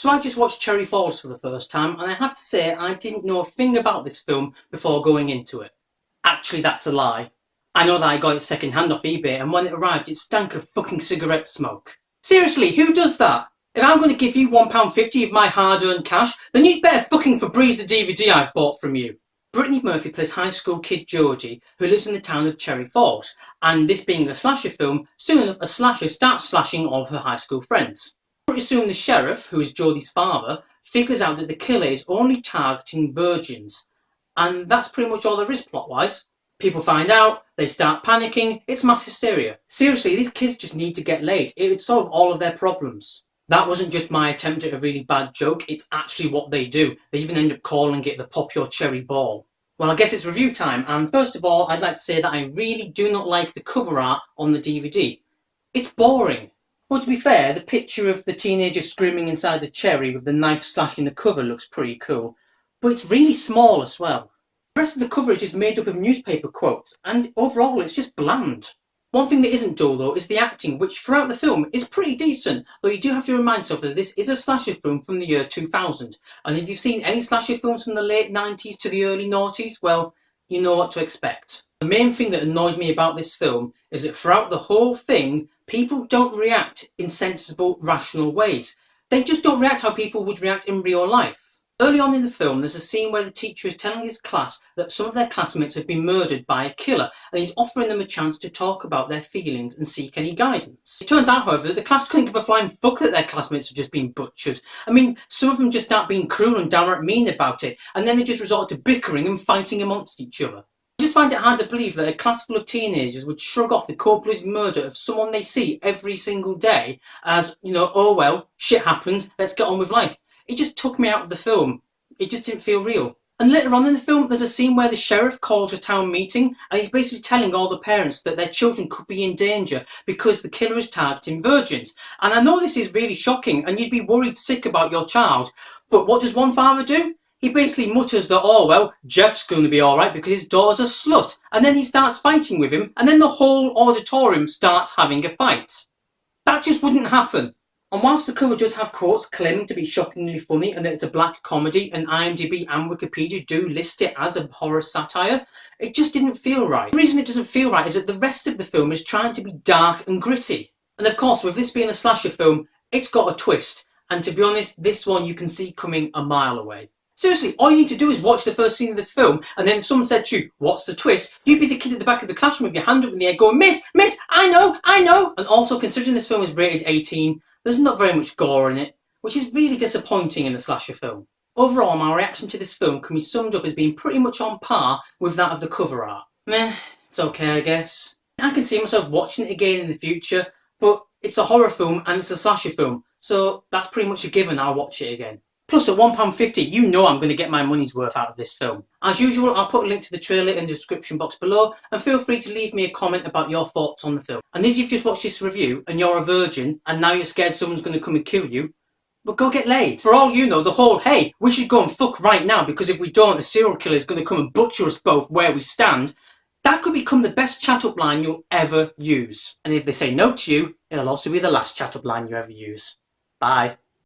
So I just watched Cherry Falls for the first time, and I have to say I didn't know a thing about this film before going into it. Actually, that's a lie. I know that I got it second hand off eBay, and when it arrived it stank of fucking cigarette smoke. Seriously, who does that? If I'm going to give you £1.50 of my hard-earned cash, then you'd better fucking Febreze the DVD I've bought from you. Brittany Murphy plays high school kid Georgie, who lives in the town of Cherry Falls, and this being a slasher film, soon enough a slasher starts slashing all of her high school friends. Pretty soon the sheriff, who is Geordie's father, figures out that the killer is only targeting virgins. And that's pretty much all there is plot-wise. People find out, they start panicking, it's mass hysteria. Seriously, these kids just need to get laid. It would solve all of their problems. That wasn't just my attempt at a really bad joke, it's actually what they do. They even end up calling it the Pop Your Cherry Ball. Well, I guess it's review time, and first of all, I'd like to say that I really do not like the cover art on the DVD. It's boring. Well, to be fair, the picture of the teenager screaming inside the cherry with the knife slashing the cover looks pretty cool, but it's really small as well. The rest of the cover is just made up of newspaper quotes, and overall it's just bland. One thing that isn't dull though is the acting, which throughout the film is pretty decent, though you do have to remind yourself that this is a slasher film from the year 2000, and if you've seen any slasher films from the late 90s to the early noughties, well, you know what to expect. The main thing that annoyed me about this film is that throughout the whole thing, people don't react in sensible, rational ways. They just don't react how people would react in real life. Early on in the film, there's a scene where the teacher is telling his class that some of their classmates have been murdered by a killer, and he's offering them a chance to talk about their feelings and seek any guidance. It turns out, however, that the class couldn't give a flying fuck that their classmates have just been butchered. I mean, some of them just start being cruel and downright mean about it, and then they just resort to bickering and fighting amongst each other. I just find it hard to believe that a class full of teenagers would shrug off the cold-blooded murder of someone they see every single day as, you know, oh well, shit happens, let's get on with life. It just took me out of the film. It just didn't feel real. And later on in the film, there's a scene where the sheriff calls a town meeting and he's basically telling all the parents that their children could be in danger because the killer is targeting virgins. And I know this is really shocking and you'd be worried sick about your child, but what does one father do? He basically mutters that, oh well, Jeff's going to be alright because his daughter's a slut. And then he starts fighting with him and then the whole auditorium starts having a fight. That just wouldn't happen. And whilst the cover does have quotes claiming to be shockingly funny and that it's a black comedy, and IMDb and Wikipedia do list it as a horror satire, it just didn't feel right. The reason it doesn't feel right is that the rest of the film is trying to be dark and gritty. And of course, with this being a slasher film, it's got a twist. And to be honest, this one you can see coming a mile away. Seriously, all you need to do is watch the first scene of this film, and then if someone said to you, what's the twist? You'd be the kid at the back of the classroom with your hand up in the air going, Miss, I know! And also, considering this film is rated 18, there's not very much gore in it, which is really disappointing in a slasher film. Overall, my reaction to this film can be summed up as being pretty much on par with that of the cover art. Meh, it's okay I guess. I can see myself watching it again in the future, but it's a horror film and it's a slasher film, so that's pretty much a given I'll watch it again. Plus at £1.50, you know I'm going to get my money's worth out of this film. As usual, I'll put a link to the trailer in the description box below, and feel free to leave me a comment about your thoughts on the film. And if you've just watched this review and you're a virgin and now you're scared someone's going to come and kill you, well, go get laid. For all you know, the whole, hey, we should go and fuck right now because if we don't, a serial killer is going to come and butcher us both where we stand, that could become the best chat-up line you'll ever use. And if they say no to you, it'll also be the last chat-up line you ever use. Bye.